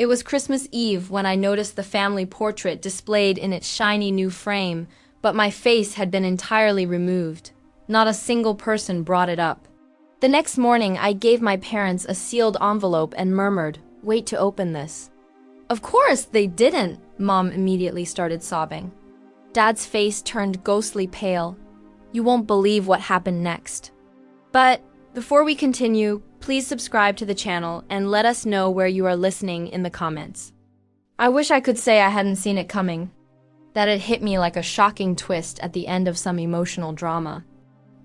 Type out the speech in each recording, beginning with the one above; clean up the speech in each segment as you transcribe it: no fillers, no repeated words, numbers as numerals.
It was Christmas Eve when I noticed the family portrait displayed in its shiny new frame, but my face had been entirely removed. Not a single person brought it up. The next morning, I gave my parents a sealed envelope and murmured, "Wait to open this." Of course they didn't, Mom immediately started sobbing. Dad's face turned ghostly pale. You won't believe what happened next. But before we continue, please subscribe to the channel and let us know where you are listening in the comments. I wish I could say I hadn't seen it coming, that it hit me like a shocking twist at the end of some emotional drama.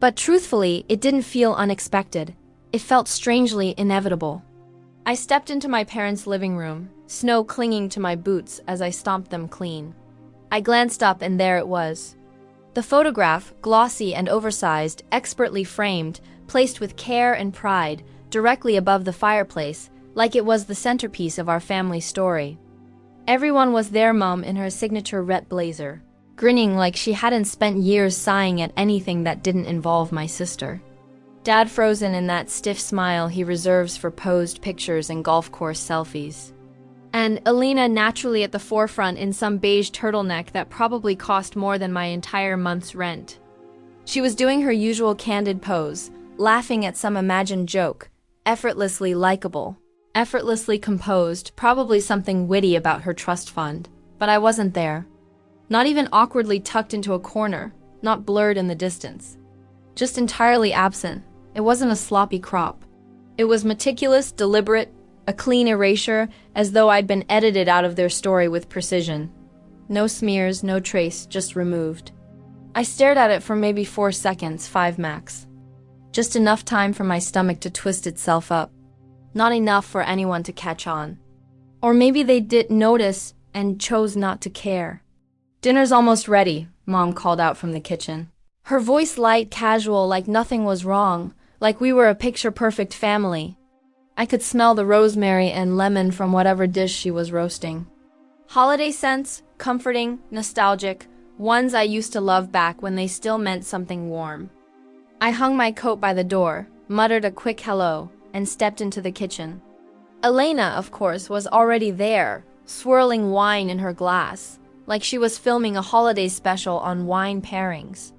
But truthfully, it didn't feel unexpected. It felt strangely inevitable. I stepped into my parents' living room, snow clinging to my boots as I stomped them clean. I glanced up and there it was. The photograph, glossy and oversized, expertly framed, placed with care and pride, directly above the fireplace, like it was the centerpiece of our family story. Everyone was there, Mom in her signature red blazer, grinning like she hadn't spent years sighing at anything that didn't involve my sister. Dad frozen in that stiff smile he reserves for posed pictures and golf course selfies. And Elena naturally at the forefront in some beige turtleneck that probably cost more than my entire month's rent. She was doing her usual candid pose, laughing at some imagined joke, effortlessly likable, effortlessly composed, probably something witty about her trust fund. But I wasn't there. Not even awkwardly tucked into a corner, not blurred in the distance. Just entirely absent. It wasn't a sloppy crop. It was meticulous, deliberate, a clean erasure, as though I'd been edited out of their story with precision. No smears, no trace, just removed. I stared at it for maybe 4 seconds, 5 max. Just enough time for my stomach to twist itself up. Not enough for anyone to catch on. Or maybe they did notice and chose not to care. "Dinner's almost ready," Mom called out from the kitchen. Her voice light, casual, like nothing was wrong, like we were a picture-perfect family. I could smell the rosemary and lemon from whatever dish she was roasting. Holiday scents, comforting, nostalgic, ones I used to love back when they still meant something warm. I hung my coat by the door, muttered a quick hello, and stepped into the kitchen. Elena, of course, was already there, swirling wine in her glass, like she was filming a holiday special on wine pairings.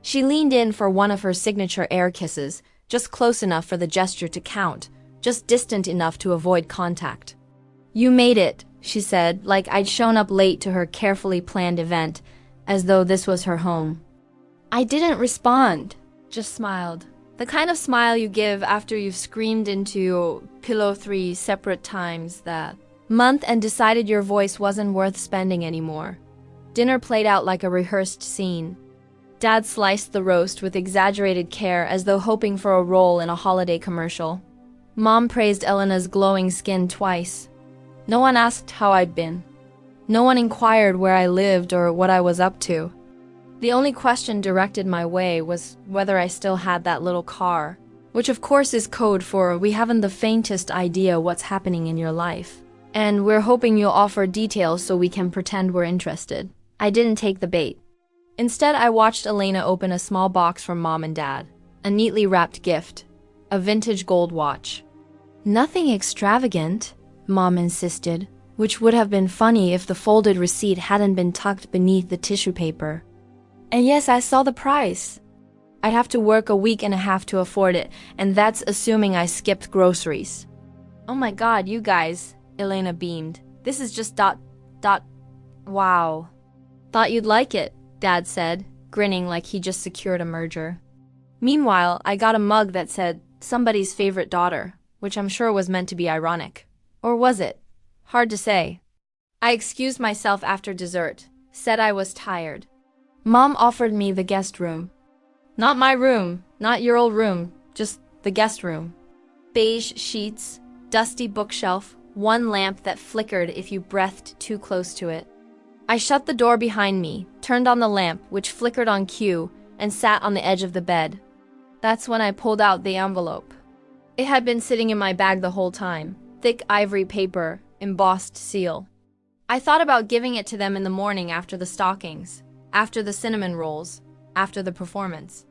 She leaned in for one of her signature air kisses, just close enough for the gesture to count, just distant enough to avoid contact. "You made it," she said, like I'd shown up late to her carefully planned event, as though this was her home. I didn't respond, just smiled. The kind of smile you give after you've screamed into your pillow 3 separate times that month and decided your voice wasn't worth spending anymore. Dinner played out like a rehearsed scene. Dad sliced the roast with exaggerated care as though hoping for a role in a holiday commercial. Mom praised Elena's glowing skin twice. No one asked how I'd been. No one inquired where I lived or what I was up to. The only question directed my way was whether I still had that little car, which of course is code for "we haven't the faintest idea what's happening in your life, and we're hoping you'll offer details so we can pretend we're interested." I didn't take the bait. Instead, I watched Elena open a small box from Mom and Dad, a neatly wrapped gift, a vintage gold watch. "Nothing extravagant," Mom insisted, which would have been funny if the folded receipt hadn't been tucked beneath the tissue paper. And yes, I saw the price. I'd have to work a week and a half to afford it, and that's assuming I skipped groceries. "Oh my God, you guys," Elena beamed. "This is just wow." "Thought you'd like it," Dad said, grinning like he just secured a merger. Meanwhile, I got a mug that said, "Somebody's favorite daughter," which I'm sure was meant to be ironic. Or was it? Hard to say. I excused myself after dessert, said I was tired. Mom offered me the guest room. Not my room, not your old room, just the guest room. Beige sheets, dusty bookshelf, one lamp that flickered if you breathed too close to it. I shut the door behind me, turned on the lamp, which flickered on cue, and sat on the edge of the bed. That's when I pulled out the envelope. It had been sitting in my bag the whole time, thick ivory paper, embossed seal. I thought about giving it to them in the morning after the stockings, after the cinnamon rolls, after the performance.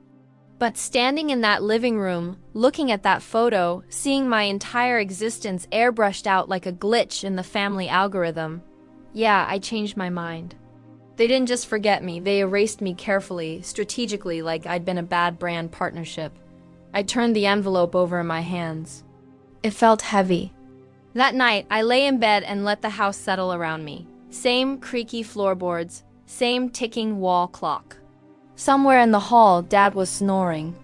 But standing in that living room, looking at that photo, seeing my entire existence airbrushed out like a glitch in the family algorithm, yeah, I changed my mind. They didn't just forget me, they erased me carefully, strategically, like I'd been a bad brand partnership. I turned the envelope over in my hands. It felt heavy. That night, I lay in bed and let the house settle around me. Same creaky floorboards, same ticking wall clock. Somewhere in the hall, Dad was snoring.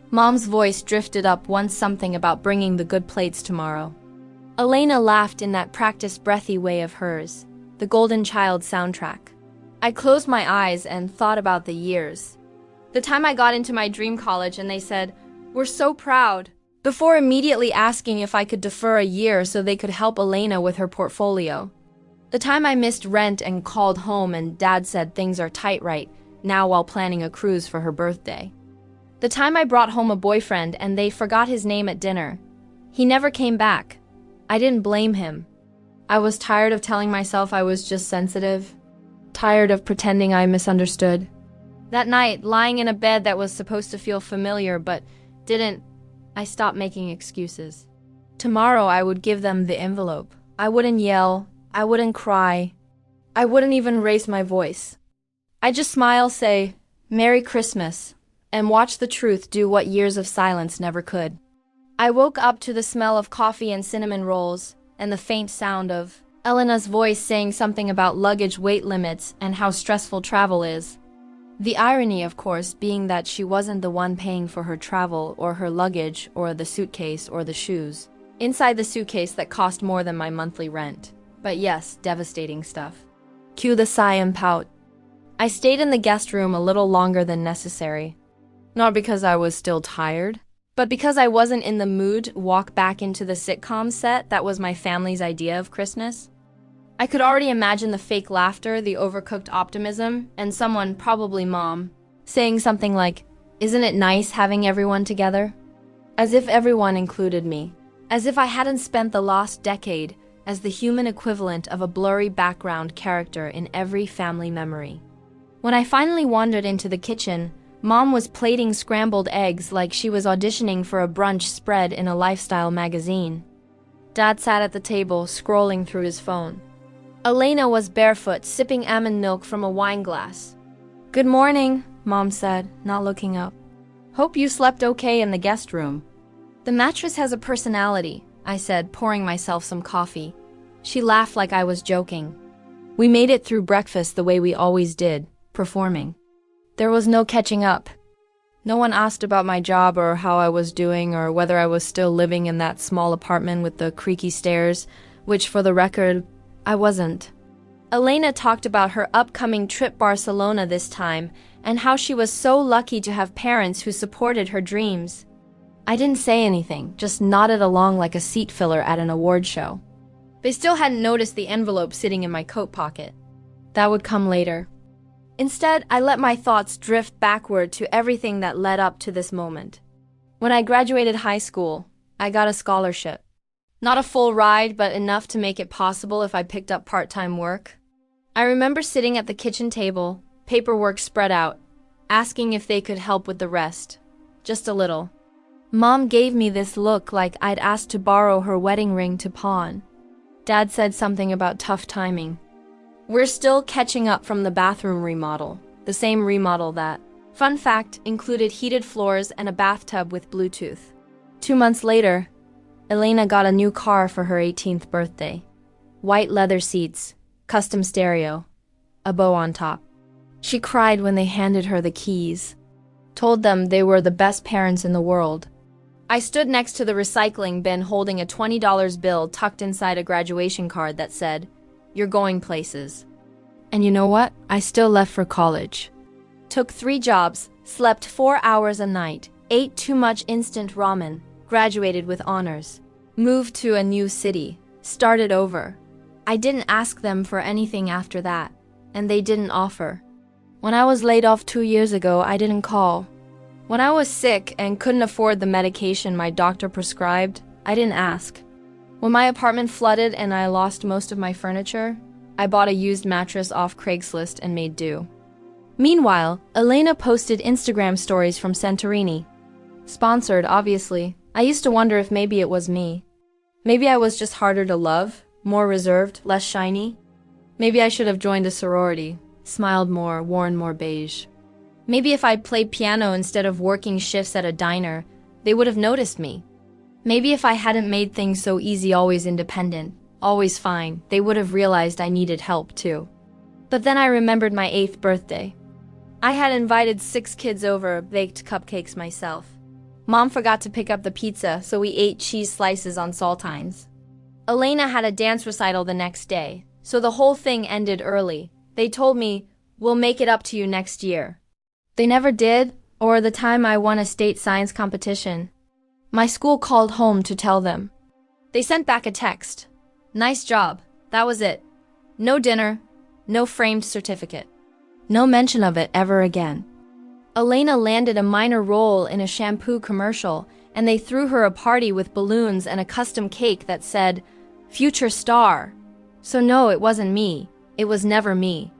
Mom's voice drifted up once something about bringing the good plates tomorrow. Elena laughed in that practiced breathy way of hers, the Golden Child soundtrack. I closed my eyes and thought about the years. The time I got into my dream college and they said, "We're so proud," before immediately asking if I could defer a year so they could help Elena with her portfolio. The time I missed rent and called home and Dad said things are tight right now while planning a cruise for her birthday. The time I brought home a boyfriend and they forgot his name at dinner. He never came back. I didn't blame him. I was tired of telling myself I was just sensitive. Tired of pretending I misunderstood. That night, lying in a bed that was supposed to feel familiar but didn't, I stopped making excuses. Tomorrow I would give them the envelope. I wouldn't yell. I wouldn't cry. I wouldn't even raise my voice. I'd just smile, say, "Merry Christmas," and watch the truth do what years of silence never could. I woke up to the smell of coffee and cinnamon rolls, and the faint sound of Elena's voice saying something about luggage weight limits and how stressful travel is. The irony, of course, being that she wasn't the one paying for her travel or her luggage or the suitcase or the shoes. Inside the suitcase that cost more than my monthly rent. But yes, devastating stuff. Cue the sigh and pout. I stayed in the guest room a little longer than necessary. Not because I was still tired, but because I wasn't in the mood to walk back into the sitcom set that was my family's idea of Christmas. I could already imagine the fake laughter, the overcooked optimism, and someone, probably Mom, saying something like, "Isn't it nice having everyone together?" As if everyone included me. As if I hadn't spent the last decade as the human equivalent of a blurry background character in every family memory. When I finally wandered into the kitchen, Mom was plating scrambled eggs like she was auditioning for a brunch spread in a lifestyle magazine. Dad sat at the table, scrolling through his phone. Elena was barefoot, sipping almond milk from a wine glass. "Good morning," Mom said, not looking up. "Hope you slept okay in the guest room." "The mattress has a personality," I said, pouring myself some coffee. She laughed like I was joking. We made it through breakfast the way we always did, performing. There was no catching up. No one asked about my job or how I was doing or whether I was still living in that small apartment with the creaky stairs, which, for the record, I wasn't. Elena talked about her upcoming trip Barcelona this time and how she was so lucky to have parents who supported her dreams. I didn't say anything, just nodded along like a seat filler at an award show. They still hadn't noticed the envelope sitting in my coat pocket. That would come later. Instead, I let my thoughts drift backward to everything that led up to this moment. When I graduated high school, I got a scholarship. Not a full ride, but enough to make it possible if I picked up part-time work. I remember sitting at the kitchen table, paperwork spread out, asking if they could help with the rest. Just a little. Mom gave me this look like I'd asked to borrow her wedding ring to pawn. Dad said something about tough timing. We're still catching up from the bathroom remodel, the same remodel that, fun fact, included heated floors and a bathtub with Bluetooth. 2 months later, Elena got a new car for her 18th birthday. White leather seats, custom stereo, a bow on top. She cried when they handed her the keys, told them they were the best parents in the world. I stood next to the recycling bin holding a $20 bill tucked inside a graduation card that said, "You're going places." And you know what? I still left for college. Took 3 jobs, slept 4 hours a night, ate too much instant ramen, graduated with honors, moved to a new city, started over. I didn't ask them for anything after that, and they didn't offer. When I was laid off 2 years ago, I didn't call. When I was sick and couldn't afford the medication my doctor prescribed, I didn't ask. When my apartment flooded and I lost most of my furniture, I bought a used mattress off Craigslist and made do. Meanwhile, Elena posted Instagram stories from Santorini. Sponsored, obviously. I used to wonder if maybe it was me. Maybe I was just harder to love, more reserved, less shiny. Maybe I should have joined a sorority, smiled more, worn more beige. Maybe if I'd played piano instead of working shifts at a diner, they would have noticed me. Maybe if I hadn't made things so easy, always independent, always fine, they would have realized I needed help too. But then I remembered my 8th birthday. I had invited 6 kids over, baked cupcakes myself. Mom forgot to pick up the pizza, so we ate cheese slices on saltines. Elena had a dance recital the next day, so the whole thing ended early. They told me, "We'll make it up to you next year." They never did, or the time I won a state science competition. My school called home to tell them. They sent back a text. "Nice job. That was it. No dinner, no framed certificate. No mention of it ever again." Elena landed a minor role in a shampoo commercial, and they threw her a party with balloons and a custom cake that said, "Future star." So no, it wasn't me. It was never me.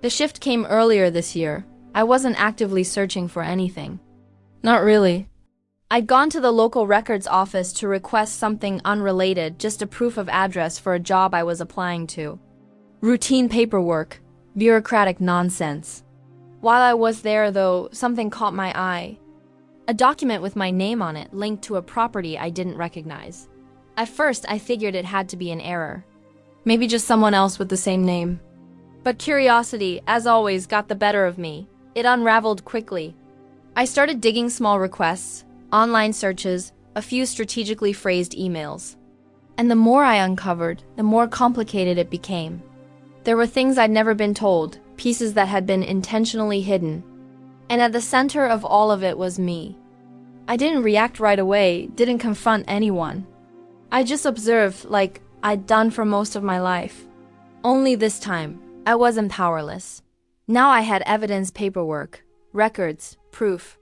The shift came earlier this year. I wasn't actively searching for anything. Not really. I'd gone to the local records office to request something unrelated, just a proof of address for a job I was applying to. Routine paperwork, bureaucratic nonsense. While I was there, though, something caught my eye. A document with my name on it linked to a property I didn't recognize. At first, I figured it had to be an error. Maybe just someone else with the same name. But curiosity, as always, got the better of me. It unraveled quickly. I started digging small requests, online searches, a few strategically phrased emails. And the more I uncovered, the more complicated it became. There were things I'd never been told, pieces that had been intentionally hidden. And at the center of all of it was me. I didn't react right away, didn't confront anyone. I just observed, like I'd done for most of my life. Only this time, I wasn't powerless. Now I had evidence, paperwork, records, proof.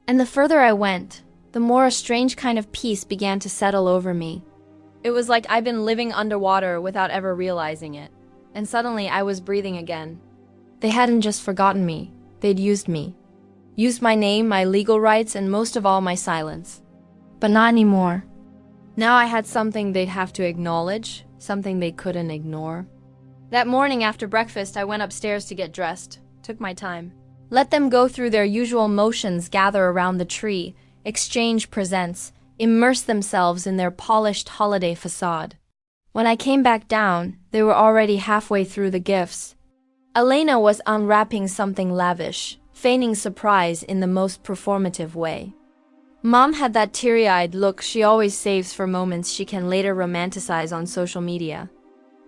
And the further I went, the more a strange kind of peace began to settle over me. It was like I'd been living underwater without ever realizing it. And suddenly I was breathing again. They hadn't just forgotten me, they'd used me. Used my name, my legal rights, and most of all my silence. But not anymore. Now I had something they'd have to acknowledge, something they couldn't ignore. That morning after breakfast, I went upstairs to get dressed. Took my time. Let them go through their usual motions, gather around the tree, exchange presents, immerse themselves in their polished holiday facade. When I came back down, they were already halfway through the gifts. Elena was unwrapping something lavish, feigning surprise in the most performative way. Mom had that teary-eyed look she always saves for moments she can later romanticize on social media.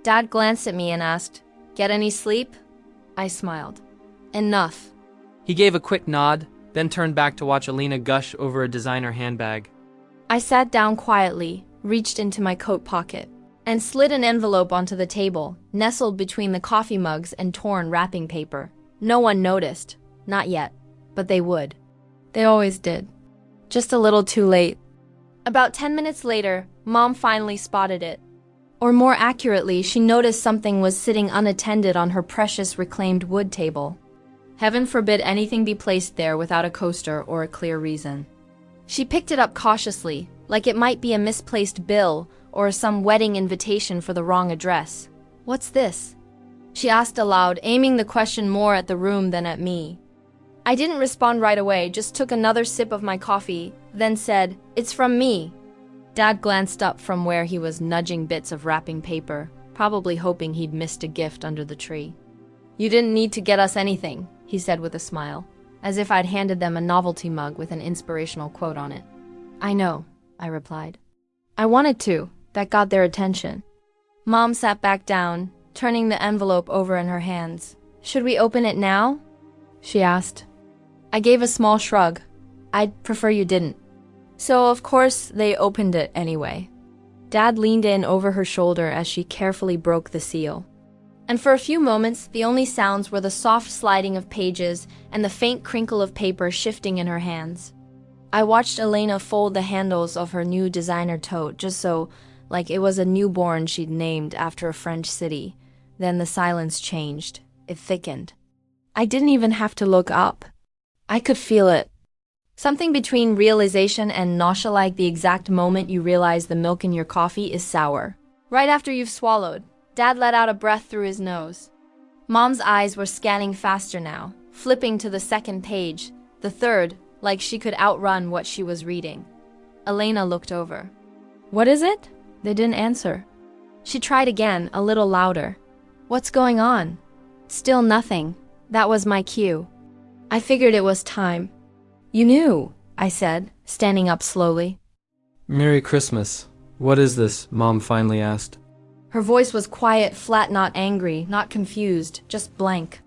Dad glanced at me and asked, "Get any sleep?" I smiled. "Enough." He gave a quick nod, then turned back to watch Elena gush over a designer handbag. I sat down quietly, reached into my coat pocket, and slid an envelope onto the table, nestled between the coffee mugs and torn wrapping paper. No one noticed. Not yet. But they would. They always did. Just a little too late. About 10 minutes later, Mom finally spotted it. Or more accurately, she noticed something was sitting unattended on her precious reclaimed wood table. Heaven forbid anything be placed there without a coaster or a clear reason. She picked it up cautiously, like it might be a misplaced bill or some wedding invitation for the wrong address. "What's this?" she asked aloud, aiming the question more at the room than at me. I didn't respond right away, just took another sip of my coffee, then said, "It's from me." Dad glanced up from where he was nudging bits of wrapping paper, probably hoping he'd missed a gift under the tree. "You didn't need to get us anything," he said with a smile, as if I'd handed them a novelty mug with an inspirational quote on it. "I know," I replied. "I wanted to. That got their attention." Mom sat back down, turning the envelope over in her hands. "Should we open it now?" she asked. I gave a small shrug. "I'd prefer you didn't." So, of course, they opened it anyway. Dad leaned in over her shoulder as she carefully broke the seal. And for a few moments, the only sounds were the soft sliding of pages and the faint crinkle of paper shifting in her hands. I watched Elena fold the handles of her new designer tote, just so, like it was a newborn she'd named after a French city. Then the silence changed. It thickened. I didn't even have to look up. I could feel it. Something between realization and nausea, like the exact moment you realize the milk in your coffee is sour. Right after you've swallowed, Dad let out a breath through his nose. Mom's eyes were scanning faster now, flipping to the second page, the third, like she could outrun what she was reading. Elena looked over. What is it? They didn't answer. She tried again, a little louder. What's going on? Still nothing. That was my cue. I figured it was time. You knew, I said, standing up slowly. Merry Christmas. What is this? Mom finally asked. Her voice was quiet, flat, not angry, not confused, just blank.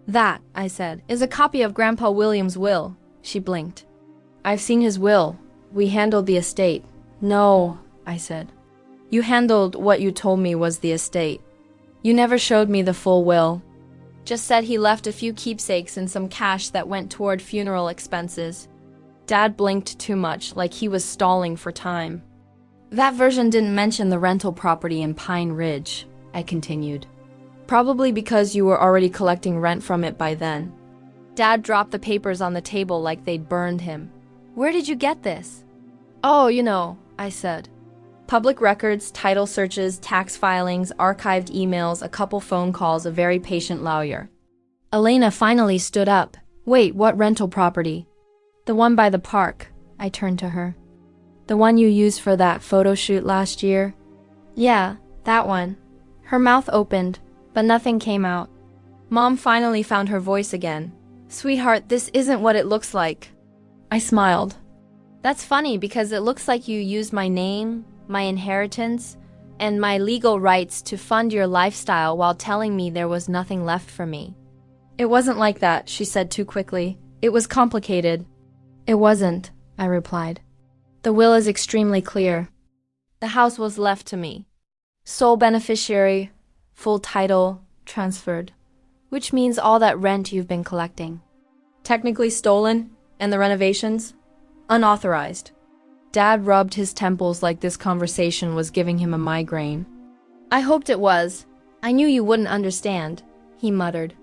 That, I said, is a copy of Grandpa William's will. She blinked. I've seen his will. We handled the estate. No, I said. You handled what you told me was the estate. You never showed me the full will. Just said he left a few keepsakes and some cash that went toward funeral expenses. Dad blinked too much, like he was stalling for time. That version didn't mention the rental property in Pine Ridge, I continued. Probably because you were already collecting rent from it by then. Dad dropped the papers on the table like they'd burned him. Where did you get this? Oh, I said. Public records, title searches, tax filings, archived emails, a couple phone calls, a very patient lawyer. Elena finally stood up. Wait, what rental property? The one by the park. I turned to her. The one you used for that photo shoot last year? Yeah, that one. Her mouth opened, but nothing came out. Mom finally found her voice again. Sweetheart, this isn't what it looks like. I smiled. That's funny because it looks like you used my name, my inheritance, and my legal rights to fund your lifestyle while telling me there was nothing left for me. It wasn't like that, she said too quickly. It was complicated. It wasn't, I replied. The will is extremely clear. The house was left to me. Sole beneficiary, full title, transferred. Which means all that rent you've been collecting. Technically stolen, and the renovations? Unauthorized. Dad rubbed his temples like this conversation was giving him a migraine. I hoped it was. I knew you wouldn't understand, he muttered.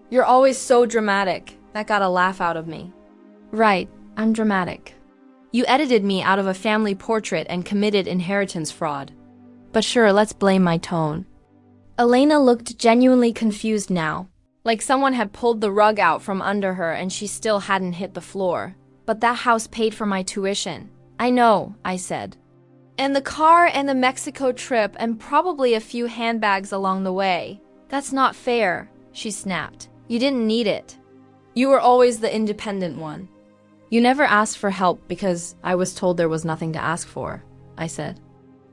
You're always so dramatic. That got a laugh out of me. Right, I'm dramatic. You edited me out of a family portrait and committed inheritance fraud. But sure, let's blame my tone. Elena looked genuinely confused now, like someone had pulled the rug out from under her and she still hadn't hit the floor. But that house paid for my tuition. I know, I said. And the car and the Mexico trip and probably a few handbags along the way. That's not fair, she snapped. You didn't need it. You were always the independent one. You never asked for help because I was told there was nothing to ask for, I said.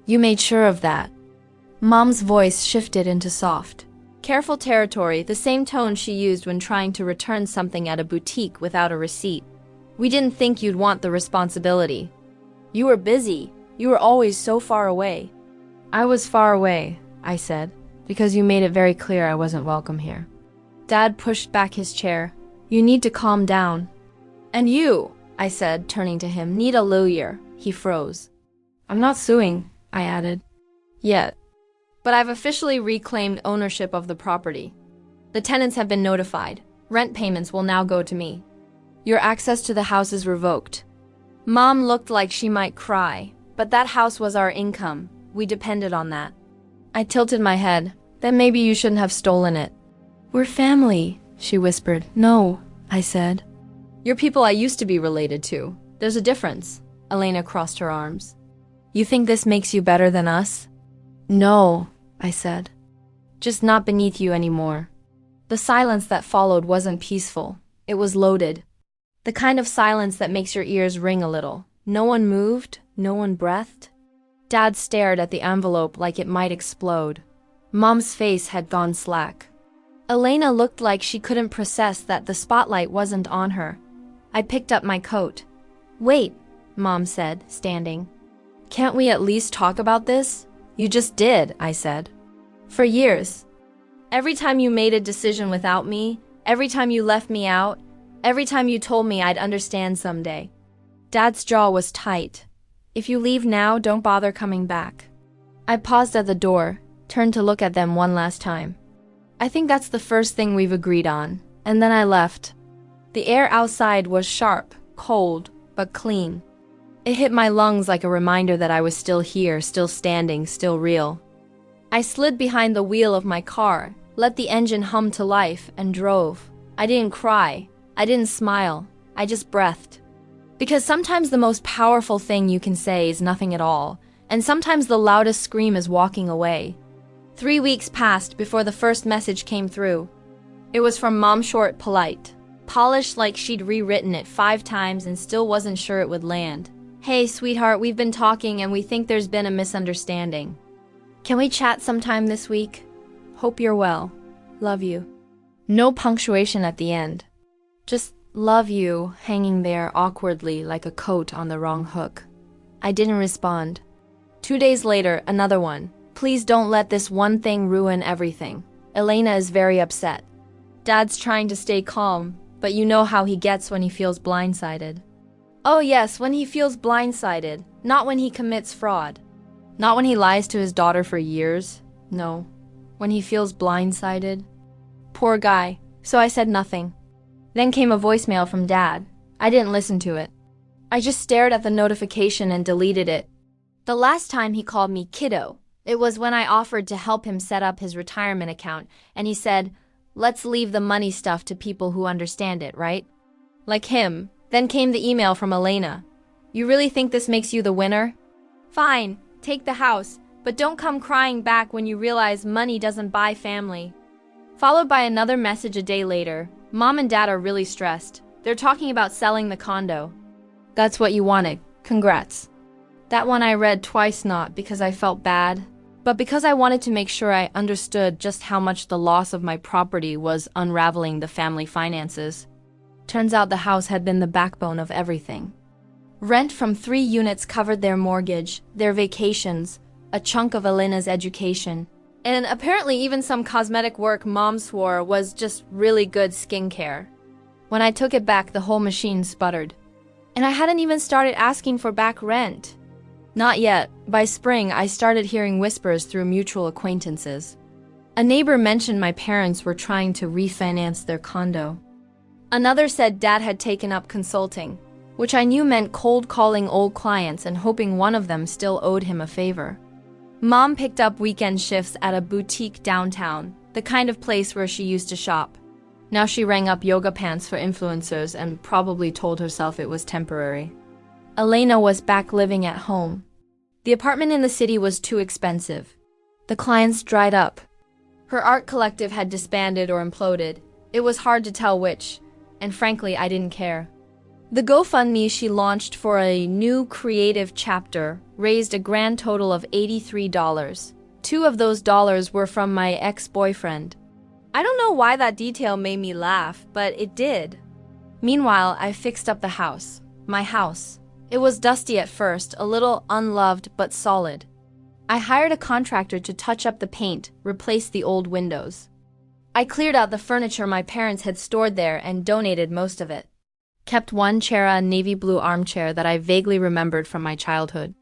You made sure of that. Mom's voice shifted into soft, careful territory, the same tone she used when trying to return something at a boutique without a receipt. We didn't think you'd want the responsibility. You were busy. You were always so far away. I was far away, I said, because you made it very clear I wasn't welcome here. Dad pushed back his chair. You need to calm down. And you, I said, turning to him, need a lawyer. He froze. I'm not suing, I added. Yet. But I've officially reclaimed ownership of the property. The tenants have been notified. Rent payments will now go to me. Your access to the house is revoked. Mom looked like she might cry, but that house was our income. We depended on that. I tilted my head. Then maybe you shouldn't have stolen it. We're family, she whispered. No, I said. You're people I used to be related to. There's a difference. Elena crossed her arms. You think this makes you better than us? No, I said. Just not beneath you anymore. The silence that followed wasn't peaceful. It was loaded. The kind of silence that makes your ears ring a little. No one moved, no one breathed. Dad stared at the envelope like it might explode. Mom's face had gone slack. Elena looked like she couldn't process that the spotlight wasn't on her. I picked up my coat. Wait, Mom said, standing. Can't we at least talk about this? You just did, I said. For years. Every time you made a decision without me, every time you left me out, every time you told me I'd understand someday. Dad's jaw was tight. If you leave now, don't bother coming back. I paused at the door, turned to look at them one last time. I think that's the first thing we've agreed on. And then I left. The air outside was sharp, cold, but clean. It hit my lungs like a reminder that I was still here, still standing, still real. I slid behind the wheel of my car, let the engine hum to life, and drove. I didn't cry. I didn't smile. I just breathed. Because sometimes the most powerful thing you can say is nothing at all, and sometimes the loudest scream is walking away. 3 weeks passed before the first message came through. It was from Mom, short, polite, polished like she'd rewritten it 5 times and still wasn't sure it would land. Hey, sweetheart, we've been talking and we think there's been a misunderstanding. Can we chat sometime this week? Hope you're well. Love you. No punctuation at the end. Just love you hanging there awkwardly like a coat on the wrong hook. I didn't respond. 2 days later, another one. Please don't let this one thing ruin everything. Elena is very upset. Dad's trying to stay calm, but you know how he gets when he feels blindsided. Oh yes, when he feels blindsided, not when he commits fraud. Not when he lies to his daughter for years. No, when he feels blindsided. Poor guy. So I said nothing. Then came a voicemail from Dad. I didn't listen to it. I just stared at the notification and deleted it. The last time he called me kiddo, it was when I offered to help him set up his retirement account, and he said, "Let's leave the money stuff to people who understand it, right?" Like him. Then came the email from Elena. You really think this makes you the winner? Fine, take the house, but don't come crying back when you realize money doesn't buy family. Followed by another message a day later. Mom and Dad are really stressed. They're talking about selling the condo. That's what you wanted. Congrats. That one I read twice, not because I felt bad, but because I wanted to make sure I understood just how much the loss of my property was unraveling the family finances. Turns out the house had been the backbone of everything. Rent from 3 units covered their mortgage, their vacations, a chunk of Elena's education, and apparently even some cosmetic work Mom swore was just really good skincare. When I took it back, the whole machine sputtered. And I hadn't even started asking for back rent. Not yet. By spring, I started hearing whispers through mutual acquaintances. A neighbor mentioned my parents were trying to refinance their condo. Another said Dad had taken up consulting, which I knew meant cold calling old clients and hoping one of them still owed him a favor. Mom picked up weekend shifts at a boutique downtown, the kind of place where she used to shop. Now she rang up yoga pants for influencers and probably told herself it was temporary. Elena was back living at home. The apartment in the city was too expensive. The clients dried up. Her art collective had disbanded or imploded. It was hard to tell which, and frankly, I didn't care. The GoFundMe she launched for a new creative chapter raised a grand total of $83. 2 of those dollars were from my ex-boyfriend. I don't know why that detail made me laugh, but it did. Meanwhile, I fixed up the house. My house. It was dusty at first, a little unloved but solid. I hired a contractor to touch up the paint, replace the old windows. I cleared out the furniture my parents had stored there and donated most of it. Kept one chair, a navy blue armchair that I vaguely remembered from my childhood.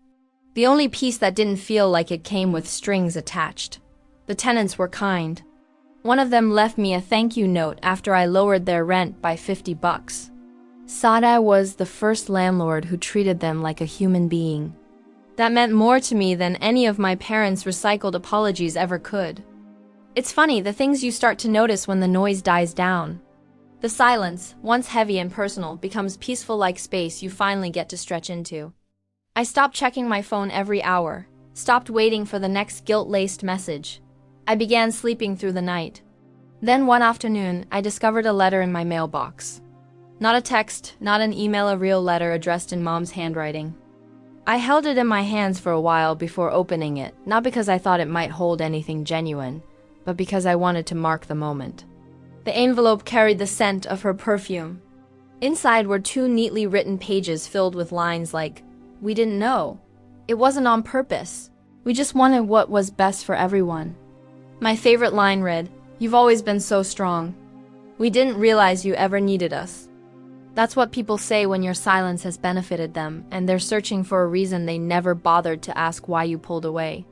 The only piece that didn't feel like it came with strings attached. The tenants were kind. One of them left me a thank you note after I lowered their rent by $50. Sada was the first landlord who treated them like a human being. That meant more to me than any of my parents' recycled apologies ever could. It's funny, the things you start to notice when the noise dies down. The silence, once heavy and personal, becomes peaceful like space you finally get to stretch into. I stopped checking my phone every hour, stopped waiting for the next guilt-laced message. I began sleeping through the night. Then one afternoon, I discovered a letter in my mailbox. Not a text, not an email, a real letter addressed in Mom's handwriting. I held it in my hands for a while before opening it, not because I thought it might hold anything genuine, but because I wanted to mark the moment. The envelope carried the scent of her perfume. Inside were 2 neatly written pages filled with lines like, "We didn't know. It wasn't on purpose. We just wanted what was best for everyone." My favorite line read, "You've always been so strong. We didn't realize you ever needed us." That's what people say when your silence has benefited them, and they're searching for a reason they never bothered to ask why you pulled away.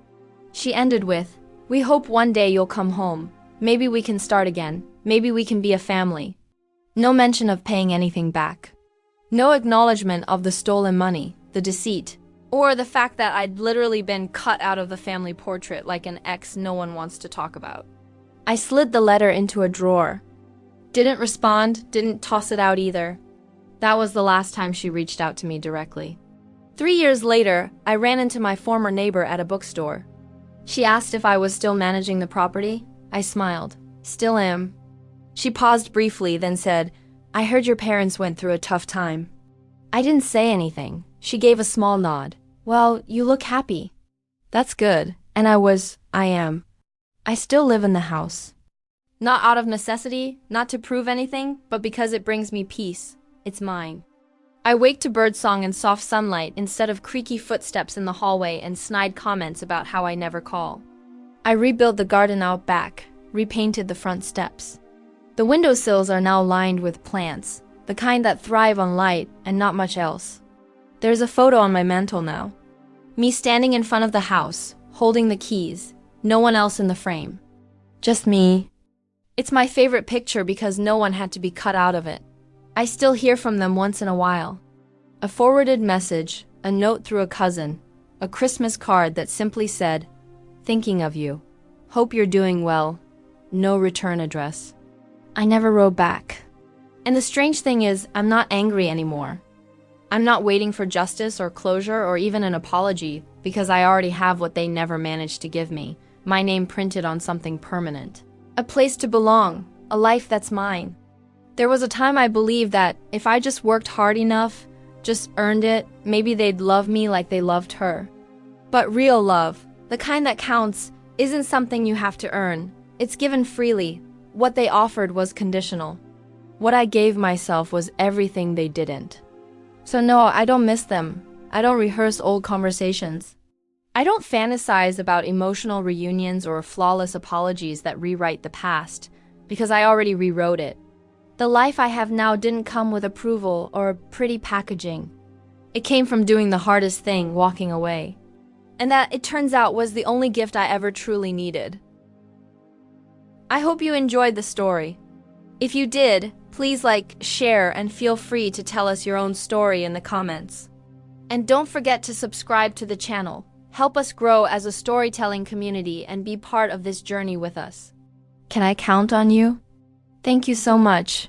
She ended with, "We hope one day you'll come home. Maybe we can start again. Maybe we can be a family. No mention of paying anything back. No acknowledgement of the stolen money, the deceit, or the fact that I'd literally been cut out of the family portrait like an ex no one wants to talk about. I slid the letter into a drawer. Didn't respond, didn't toss it out either. That was the last time she reached out to me directly. 3 years later, I ran into my former neighbor at a bookstore. She asked if I was still managing the property. I smiled. Still am. She paused briefly, then said, "I heard your parents went through a tough time." I didn't say anything. She gave a small nod. "Well, you look happy." "That's good." And I am. I still live in the house. Not out of necessity, not to prove anything, but because it brings me peace. It's mine. I wake to birdsong and soft sunlight instead of creaky footsteps in the hallway and snide comments about how I never call. I rebuilt the garden out back, repainted the front steps. The windowsills are now lined with plants, the kind that thrive on light and not much else. There's a photo on my mantle now. Me standing in front of the house, holding the keys, no one else in the frame. Just me. It's my favorite picture because no one had to be cut out of it. I still hear from them once in a while. A forwarded message, a note through a cousin, a Christmas card that simply said, "Thinking of you. Hope you're doing well." No return address. I never wrote back. And the strange thing is, I'm not angry anymore. I'm not waiting for justice or closure or even an apology because I already have what they never managed to give me, my name printed on something permanent. A place to belong, a life that's mine. There was a time I believed that if I just worked hard enough, just earned it, maybe they'd love me like they loved her. But real love, the kind that counts, isn't something you have to earn. It's given freely. What they offered was conditional. What I gave myself was everything they didn't. So no, I don't miss them. I don't rehearse old conversations. I don't fantasize about emotional reunions or flawless apologies that rewrite the past, because I already rewrote it. The life I have now didn't come with approval or pretty packaging. It came from doing the hardest thing, walking away. And that, it turns out, was the only gift I ever truly needed. I hope you enjoyed the story. If you did, please like, share, and feel free to tell us your own story in the comments. And don't forget to subscribe to the channel. Help us grow as a storytelling community and be part of this journey with us. Can I count on you? Thank you so much.